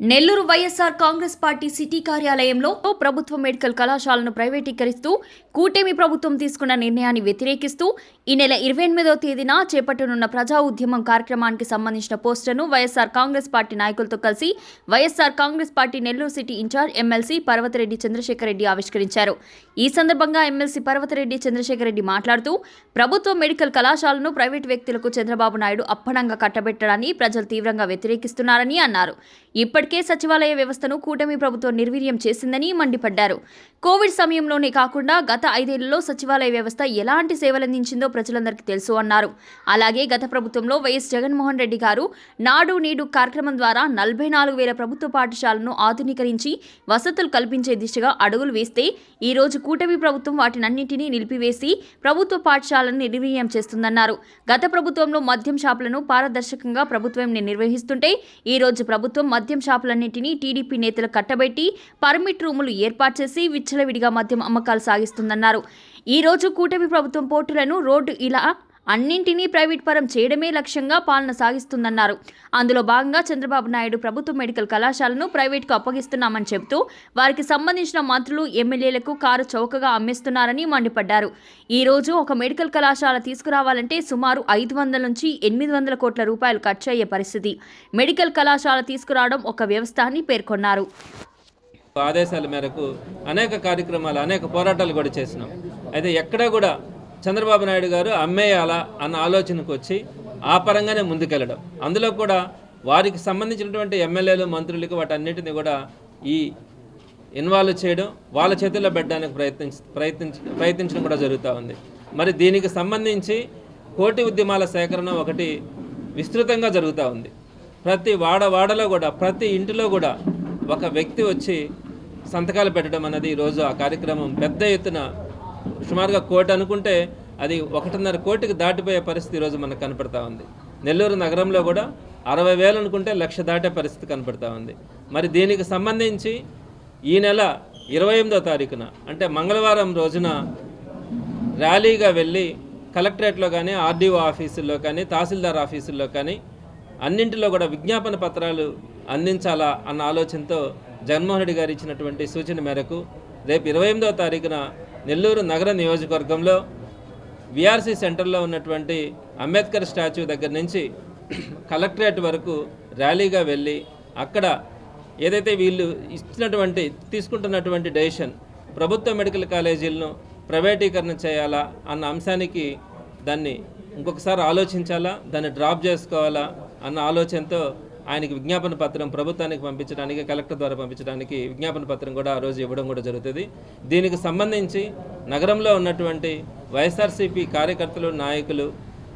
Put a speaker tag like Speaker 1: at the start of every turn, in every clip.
Speaker 1: Nellore YSR Congress party city కార్యాలయంలో ప్రభుత్వ medical కళాశాలను ప్రైవేటీకరిస్తూ కూటమి ప్రభుత్వం తీసుకున్న నిర్ణయాన్ని వ్యతిరేకిస్తూ ఈ నెల 28వ తేదీన చేపట్టనున్న ప్రజా ఉద్యమం కార్యక్రమానికి సంబంధించిన పోస్టర్ను వైఎస్ఆర్ కాంగ్రెస్ పార్టీ నాయకులతో కలిసి YSR Congress party Nellore city in charge MLC Parvathareddy Chandrasekhar Reddy ఆవిష్కరించారు. ఈ సందర్భంగా ఎమ్మెల్సీ పర్వతరెడ్డి చంద్రశేఖర్ రెడ్డి మాట్లాడుతూ ప్రభుత్వ మెడికల్ కళాశాలను ప్రైవేటు వ్యక్తులకు చంద్రబాబు నాయుడు అప్పనంగా కట్టబెట్టడాన్ని ప్రజలు తీవ్రంగా వ్యతిరేకిస్తున్నారని అన్నారు. ఇప్పటికే సచివాలయ వ్యవస్థను కూటమి ప్రభుత్వం నిర్వీర్యం చేసిందని మండిపడ్డారు. కోవిడ్ సమయంలోనే కాకుండా గత 5 ఏళ్లలో సచివాలయ వ్యవస్థ ఎలాంటి సేవలందించిందో ప్రజలందరికీ తెలుసు అన్నారు. అలాగే గత ప్రభుత్వంలో వైఎస్ జగన్మోహన్ రెడ్డి గారు నాడు నీడు కార్యక్రమం ద్వారా 44,000 ప్రభుత్వ పాఠశాలను ఆధునీకరించి వసతులు కల్పించే దిశగా అడుగులు వేస్తే ఈ రోజు కూటమి ప్రభుత్వం వాటినన్నింటినీ నిలిపివేసి ప్రభుత్వ పాఠశాలను నిర్వీర్యం చేస్తుందన్నారు. గత ప్రభుత్వంలో మద్యం షాపులను పారదర్శకంగా ప్రభుత్వం నిర్వహిస్తుంటే ఈ రోజు ప్రభుత్వం మద్యం షాపులన్నింటినీ టీడీపీ నేతలు కట్టబెట్టి పర్మిట్ రూములు ఏర్పాటు చేసి విచ్చలవిడిగా మద్యం అమ్మకాలు సాగిస్తుందన్నారు. ఈ రోజు కూటమి ప్రభుత్వం పోర్టులను రోడ్డు ఇలా అన్నింటినీ ప్రైవేట్ పరం చేయడమే లక్ష్యంగా పాలన సాగిస్తుందన్నారు. అందులో భాగంగా చంద్రబాబు నాయుడు ప్రభుత్వ మెడికల్ కళాశాలను ప్రైవేట్కు అప్పగిస్తున్నామని చెబుతూ వారికి సంబంధించిన మంత్రులు ఎమ్మెల్యేలకు కారు చౌకగా అమ్మేస్తున్నారని మండిపడ్డారు. ఈ రోజు ఒక మెడికల్ కళాశాల తీసుకురావాలంటే సుమారు 500 నుంచి 800 కోట్ల రూపాయలు ఖర్చు అయ్యే పరిస్థితి. మెడికల్ కళాశాల తీసుకురావడం ఒక వ్యవస్థ అని పేర్కొన్నారు.
Speaker 2: ఆదేశాల మేరకు అనేక కార్యక్రమాలు అనేక పోరాటాలు కూడా చేసినాం. అయితే ఎక్కడా కూడా చంద్రబాబు నాయుడు గారు అమ్మేయాలా అన్న ఆలోచనకు వచ్చి ఆ పరంగానే ముందుకెళ్ళడం, అందులో కూడా వారికి సంబంధించినటువంటి ఎమ్మెల్యేలు మంత్రులకి వాటన్నిటిని కూడా ఈ ఇన్వాల్వ్ చేయడం, వాళ్ళ చేతుల్లో పెట్టడానికి ప్రయత్నించడం కూడా జరుగుతూ ఉంది. మరి దీనికి సంబంధించి కోటి ఉద్యమాల సేకరణ ఒకటి విస్తృతంగా జరుగుతూ ఉంది. ప్రతి వాడలో కూడా ప్రతి ఇంటిలో కూడా ఒక వ్యక్తి వచ్చి సంతకాలు పెట్టడం అన్నది ఈరోజు ఆ కార్యక్రమం పెద్ద ఎత్తున సుమారుగా 1 కోటి అనుకుంటే అది 1.5 కోటికి దాటిపోయే పరిస్థితి ఈరోజు మనకు కనపడతా ఉంది. నెల్లూరు నగరంలో కూడా 60,000 అనుకుంటే 1,00,000 దాటే పరిస్థితి కనపడతా ఉంది. మరి దీనికి సంబంధించి ఈ నెల 28వ తారీఖున అంటే మంగళవారం రోజున ర్యాలీగా వెళ్ళి కలెక్టరేట్లో కానీ ఆర్డీఓ ఆఫీసుల్లో కానీ తహసీల్దార్ ఆఫీసుల్లో కానీ అన్నింటిలో కూడా విజ్ఞాపన పత్రాలు అందించాలా అన్న ఆలోచనతో జగన్మోహన్ రెడ్డి గారు ఇచ్చినటువంటి సూచన మేరకు రేపు 28వ తారీఖున నెల్లూరు నగర నియోజకవర్గంలో విఆర్సీ సెంటర్లో ఉన్నటువంటి అంబేద్కర్ స్టాచ్యూ దగ్గర నుంచి కలెక్టరేట్ వరకు ర్యాలీగా వెళ్ళి అక్కడ ఏదైతే వీళ్ళు తీసుకుంటున్నటువంటి డెసిషన్ ప్రభుత్వ మెడికల్ కాలేజీలను ప్రైవేటీకరణ చేయాలా అన్న అంశానికి దాన్ని ఇంకొకసారి ఆలోచించాలా, దాన్ని డ్రాప్ చేసుకోవాలా అన్న ఆలోచనతో ఆయనకి విజ్ఞాపన పత్రం ప్రభుత్వానికి పంపించడానికి, కలెక్టర్ ద్వారా పంపించడానికి విజ్ఞాపన పత్రం కూడా ఆ రోజు ఇవ్వడం కూడా జరుగుతుంది. దీనికి సంబంధించి నగరంలో ఉన్నటువంటి వైఎస్ఆర్సీపీ కార్యకర్తలు, నాయకులు,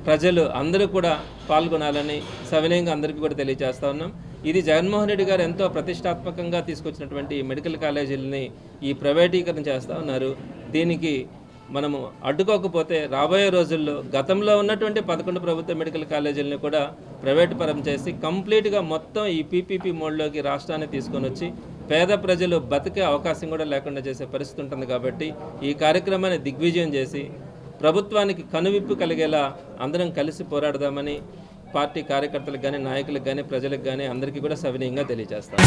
Speaker 2: ప్రజలు అందరూ కూడా పాల్గొనాలని సవినయంగా అందరికీ కూడా తెలియజేస్తా ఉన్నాం. ఇది జగన్మోహన్ రెడ్డి గారు ఎంతో ప్రతిష్టాత్మకంగా తీసుకొచ్చినటువంటి మెడికల్ కాలేజీలని ఈ ప్రైవేటీకరణ చేస్తూ ఉన్నారు. దీనికి మనము అడ్డుకోకపోతే రాబోయే రోజుల్లో గతంలో ఉన్నటువంటి 11 ప్రభుత్వ మెడికల్ కాలేజీలను కూడా ప్రైవేటు పరం చేసి కంప్లీట్గా మొత్తం ఈ పీపీపీ మోడ్లోకి రాష్ట్రాన్ని తీసుకొని వచ్చి పేద ప్రజలు బతికే అవకాశం కూడా లేకుండా చేసే పరిస్థితి ఉంటుంది. కాబట్టి ఈ కార్యక్రమాన్ని దిగ్విజయం చేసి ప్రభుత్వానికి కనువిప్పు కలిగేలా అందరం కలిసి పోరాడదామని పార్టీ కార్యకర్తలకు కానీ, నాయకులకు కానీ, ప్రజలకు కానీ అందరికీ కూడా సవినయంగా తెలియజేస్తాం.